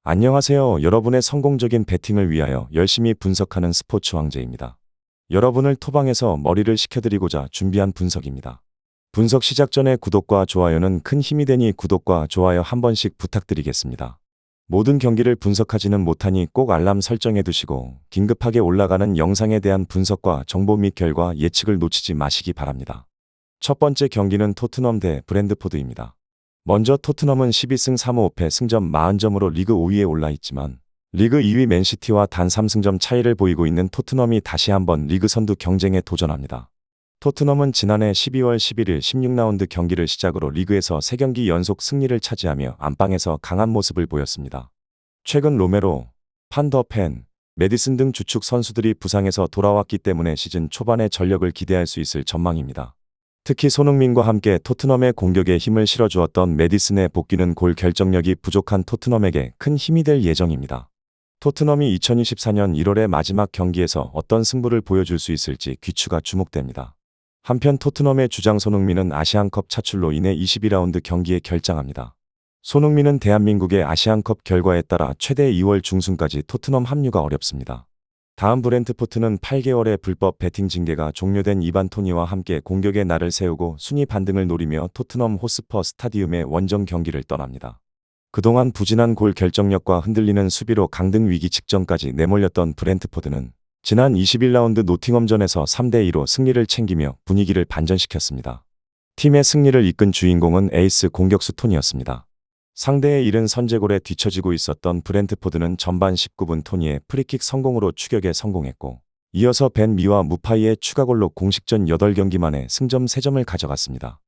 안녕하세요. 여러분의 성공적인 배팅을 위하여 열심히 분석하는 스포츠 황제입니다. 여러분을 토방에서 머리를 식혀드리고자 준비한 분석입니다. 분석 시작 전에 구독과 좋아요는 큰 힘이 되니 구독과 좋아요 한 번씩 부탁드리겠습니다. 모든 경기를 분석하지는 못하니 꼭 알람 설정해 두시고 긴급하게 올라가는 영상에 대한 분석과 정보 및 결과 예측을 놓치지 마시기 바랍니다. 첫 번째 경기는 토트넘 대 브랜트포드입니다. 먼저 토트넘은 12승 3무 5패 승점 40점으로 리그 5위에 올라 있지만 리그 2위 맨시티와 단 3승점 차이를 보이고 있는 토트넘이 다시 한번 리그 선두 경쟁에 도전합니다. 토트넘은 지난해 12월 11일 16라운드 경기를 시작으로 리그에서 3경기 연속 승리를 차지하며 안방에서 강한 모습을 보였습니다. 최근 로메로, 판더펜, 메디슨 등 주축 선수들이 부상에서 돌아왔기 때문에 시즌 초반에 전력을 기대할 수 있을 전망입니다. 특히 손흥민과 함께 토트넘의 공격에 힘을 실어주었던 메디슨의 복귀는 골 결정력이 부족한 토트넘에게 큰 힘이 될 예정입니다. 토트넘이 2024년 1월의 마지막 경기에서 어떤 승부를 보여줄 수 있을지 귀추가 주목됩니다. 한편 토트넘의 주장 손흥민은 아시안컵 차출로 인해 22라운드 경기에 결장합니다. 손흥민은 대한민국의 아시안컵 결과에 따라 최대 2월 중순까지 토트넘 합류가 어렵습니다. 다음 브랜트포드는 8개월의 불법 베팅 징계가 종료된 이반 토니와 함께 공격의 날을 세우고 순위 반등을 노리며 토트넘 호스퍼 스타디움의 원정 경기를 떠납니다. 그동안 부진한 골 결정력과 흔들리는 수비로 강등 위기 직전까지 내몰렸던 브랜트포드는 지난 21라운드 노팅엄전에서 3대2로 승리를 챙기며 분위기를 반전시켰습니다. 팀의 승리를 이끈 주인공은 에이스 공격수 토니였습니다. 상대의 이른 선제골에 뒤처지고 있었던 브랜트포드는 전반 19분 토니의 프리킥 성공으로 추격에 성공했고 이어서 벤 미와 무파이의 추가골로 공식전 8경기 만에 승점 3점을 가져갔습니다.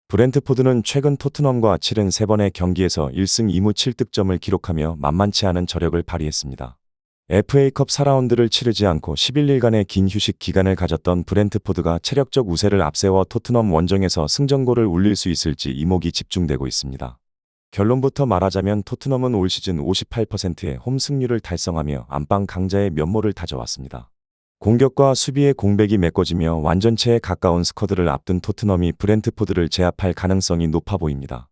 브랜트포드는 최근 토트넘과 치른 3번의 경기에서 1승 2무 7득점을 기록하며 만만치 않은 저력을 발휘했습니다. FA컵 4라운드를 치르지 않고 11일간의 긴 휴식 기간을 가졌던 브랜트포드가 체력적 우세를 앞세워 토트넘 원정에서 승전골을 울릴 수 있을지 이목이 집중되고 있습니다. 결론부터 말하자면 토트넘은 올 시즌 58%의 홈 승률을 달성하며 안방 강자의 면모를 다져왔습니다. 공격과 수비의 공백이 메꿔지며 완전체에 가까운 스쿼드를 앞둔 토트넘이 브랜트포드를 제압할 가능성이 높아 보입니다.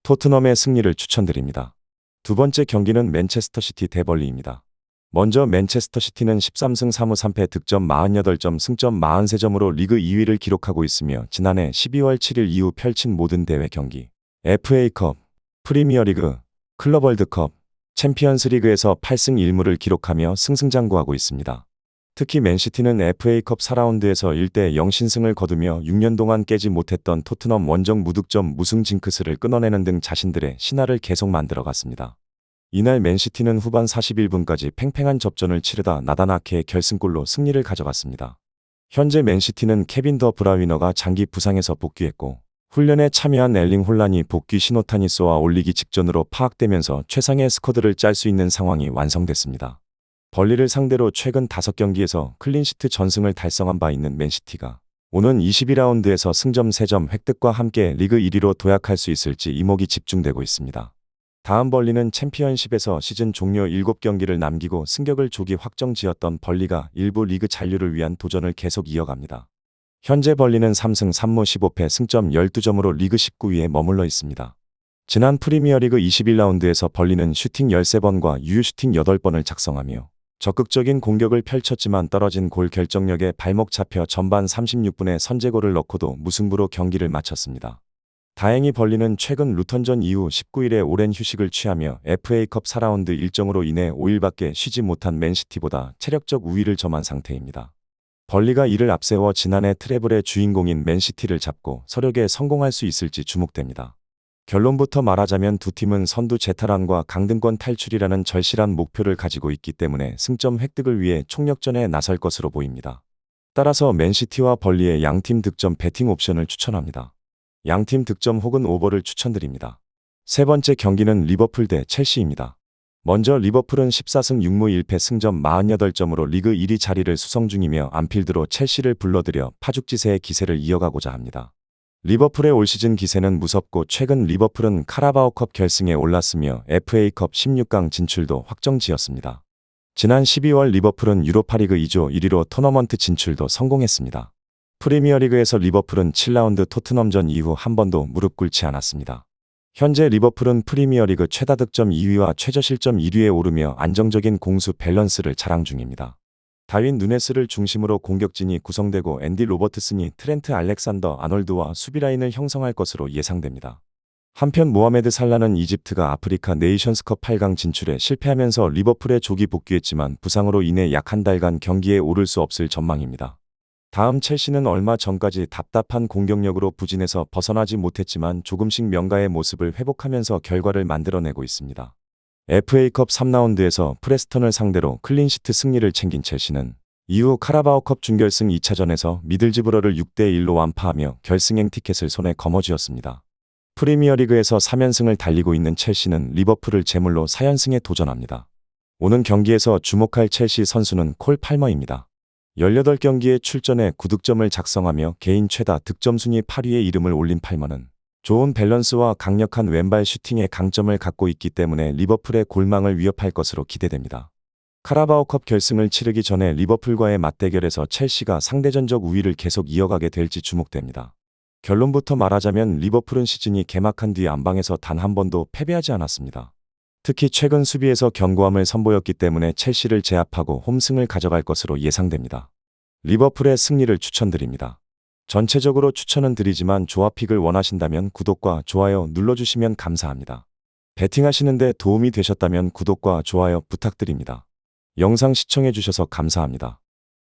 토트넘의 승리를 추천드립니다. 두 번째 경기는 맨체스터시티 대 벌리입니다. 먼저 맨체스터시티는 13승 3무 3패 득점 48점 승점 43점으로 리그 2위를 기록하고 있으며 지난해 12월 7일 이후 펼친 모든 대회 경기, FA컵, 프리미어리그, 클럽 월드컵, 챔피언스리그에서 8승 1무를 기록하며 승승장구하고 있습니다. 특히 맨시티는 FA컵 4라운드에서 1대0 신승을 거두며 6년 동안 깨지 못했던 토트넘 원정 무득점 무승 징크스를 끊어내는 등 자신들의 신화를 계속 만들어갔습니다. 이날 맨시티는 후반 41분까지 팽팽한 접전을 치르다 나다나케의 결승골로 승리를 가져갔습니다. 현재 맨시티는 케빈 더 브라위너가 장기 부상에서 복귀했고 훈련에 참여한 엘링 홀란이 복귀 신호탄이 쏘아 올리기 직전으로 파악되면서 최상의 스쿼드를 짤 수 있는 상황이 완성됐습니다. 벌리를 상대로 최근 5경기에서 클린시트 전승을 달성한 바 있는 맨시티가 오는 22라운드에서 승점 3점 획득과 함께 리그 1위로 도약할 수 있을지 이목이 집중되고 있습니다. 다음 벌리는 챔피언십에서 시즌 종료 7경기를 남기고 승격을 조기 확정지었던 벌리가 일부 리그 잔류를 위한 도전을 계속 이어갑니다. 현재 벌리는 3승 3무 15패 승점 12점으로 리그 19위에 머물러 있습니다. 지난 프리미어리그 21라운드에서 벌리는 슈팅 13번과 유효슈팅 8번을 작성하며 적극적인 공격을 펼쳤지만 떨어진 골 결정력에 발목 잡혀 전반 36분에 선제골을 넣고도 무승부로 경기를 마쳤습니다. 다행히 벌리는 최근 루턴전 이후 19일에 오랜 휴식을 취하며 FA컵 4라운드 일정으로 인해 5일밖에 쉬지 못한 맨시티보다 체력적 우위를 점한 상태입니다. 벌리가 이를 앞세워 지난해 트래블의 주인공인 맨시티를 잡고 서력에 성공할 수 있을지 주목됩니다. 결론부터 말하자면 두 팀은 선두 재탈환과 강등권 탈출이라는 절실한 목표를 가지고 있기 때문에 승점 획득을 위해 총력전에 나설 것으로 보입니다. 따라서 맨시티와 벌리의 양팀 득점 베팅 옵션을 추천합니다. 양팀 득점 혹은 오버를 추천드립니다. 세 번째 경기는 리버풀 대 첼시입니다. 먼저 리버풀은 14승 6무 1패 승점 48점으로 리그 1위 자리를 수성 중이며 안필드로 첼시를 불러들여 파죽지세의 기세를 이어가고자 합니다. 리버풀의 올 시즌 기세는 무섭고 최근 리버풀은 카라바오컵 결승에 올랐으며 FA컵 16강 진출도 확정지었습니다. 지난 12월 리버풀은 유로파리그 2조 1위로 토너먼트 진출도 성공했습니다. 프리미어리그에서 리버풀은 7라운드 토트넘전 이후 한 번도 무릎 꿇지 않았습니다. 현재 리버풀은 프리미어리그 최다 득점 2위와 최저 실점 1위에 오르며 안정적인 공수 밸런스를 자랑 중입니다. 다윈 누네스를 중심으로 공격진이 구성되고 앤디 로버트슨이 트렌트 알렉산더 아놀드와 수비라인을 형성할 것으로 예상됩니다. 한편 모하메드 살라는 이집트가 아프리카 네이션스컵 8강 진출에 실패하면서 리버풀에 조기 복귀했지만 부상으로 인해 약 한 달간 경기에 오를 수 없을 전망입니다. 다음 첼시는 얼마 전까지 답답한 공격력으로 부진해서 벗어나지 못했지만 조금씩 명가의 모습을 회복하면서 결과를 만들어내고 있습니다. FA컵 3라운드에서 프레스턴을 상대로 클린시트 승리를 챙긴 첼시는 이후 카라바오컵 준결승 2차전에서 미들즈브러를 6대1로 완파하며 결승행 티켓을 손에 거머쥐었습니다. 프리미어리그에서 3연승을 달리고 있는 첼시는 리버풀을 제물로 4연승에 도전합니다. 오는 경기에서 주목할 첼시 선수는 콜 팔머입니다. 18경기에 출전해 9득점을 작성하며 개인 최다 득점 순위 8위에 이름을 올린 팔머는 좋은 밸런스와 강력한 왼발 슈팅의 강점을 갖고 있기 때문에 리버풀의 골망을 위협할 것으로 기대됩니다. 카라바오컵 결승을 치르기 전에 리버풀과의 맞대결에서 첼시가 상대전적 우위를 계속 이어가게 될지 주목됩니다. 결론부터 말하자면 리버풀은 시즌이 개막한 뒤 안방에서 단 한 번도 패배하지 않았습니다. 특히 최근 수비에서 견고함을 선보였기 때문에 첼시를 제압하고 홈승을 가져갈 것으로 예상됩니다. 리버풀의 승리를 추천드립니다. 전체적으로 추천은 드리지만 조합픽을 원하신다면 구독과 좋아요 눌러주시면 감사합니다. 베팅하시는데 도움이 되셨다면 구독과 좋아요 부탁드립니다. 영상 시청해주셔서 감사합니다.